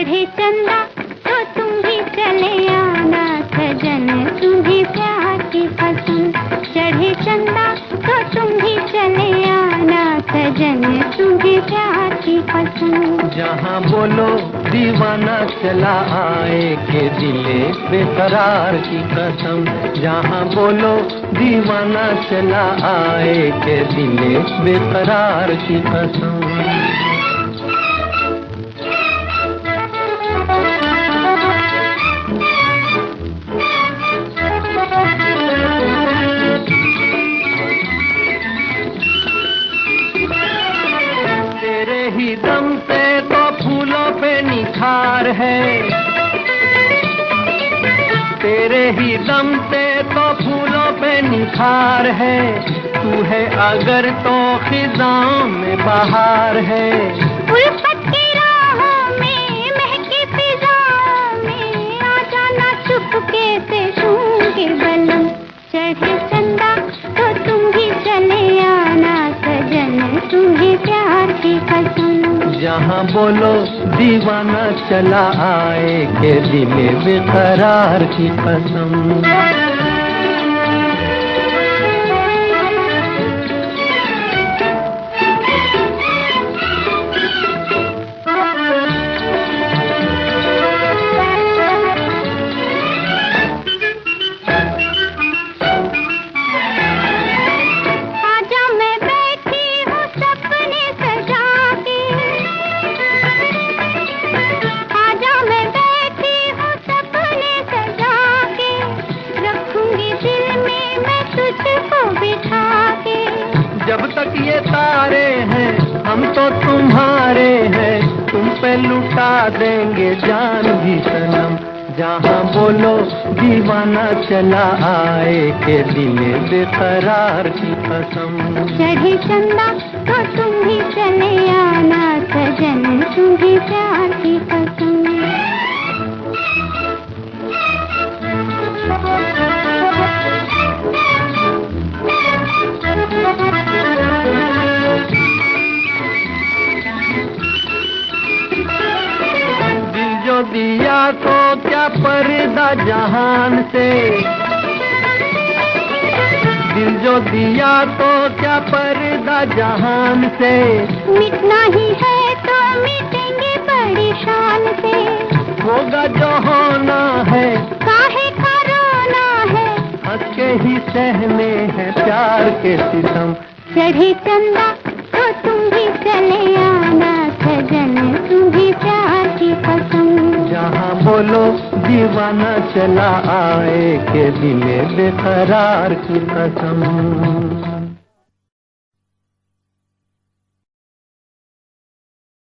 चढ़े चंदा तो तुम भी चले आना सजन, तुम्हें प्यार की कसम। चढ़े चंदा तो तुम भी चले आना सजन, तुम्हें प्यार की कसम। जहाँ बोलो दीवाना चला आए के दिले बेकरार की कसम। जहाँ बोलो दीवाना चला आए के दिले बेकरार की कसम। तेरे ही दम से तो फूलों पे निखार है, तेरे ही दम से तो फूलों पे निखार है। तू है अगर तो खिजाओं में बहार है। उल्फत की राहों में महकी फिजाओं में आ जाना चुपके से सूंघ के बलम। चढ़े चंदा तो तुम भी चले आना सजन, तुम्हें प्यार की कसम। जहाँ बोलो दीवाना चला आए के दिले बेकरार की कसम। जब तक ये तारे हैं हम तो तुम्हारे हैं, तुम पे लुटा देंगे जान भी सनम। जहाँ बोलो दीवाना चला आए के दिले बेकरार की कसम। चढ़े चंदा तो तुम भी चले आना सजन, तुम्हें प्यार की कसम। दिया तो क्या पर्दा जहान से, दिल जो दिया तो क्या पर्दा जहान से। मिटना ही है तो मिटेंगे बड़ी शान से। होगा जो होना है काहे का रोना है, हंस के ही सहने हैं प्यार के सितम। चढ़े चंदा तो तुम भी चले आना सजन, तुम्हें प्यार की कसम। जहाँ बोलो दीवाना चला आए के दिले बेकरार की कसम।